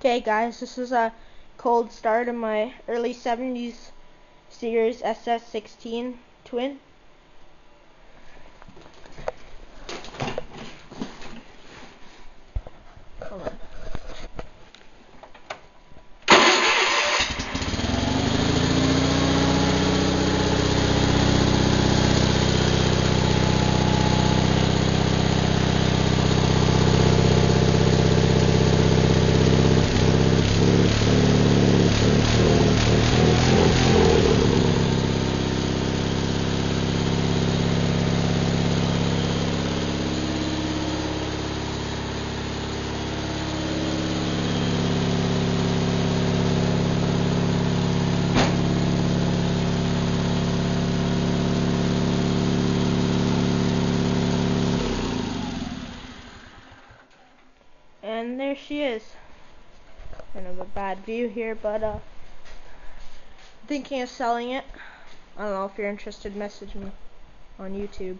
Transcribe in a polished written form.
Okay guys, this is a cold start of my early 70s Sears SS16 twin. Hold on. And there she is. Kind of a bad view here, but thinking of selling it. I don't know if you're interested, message me on YouTube.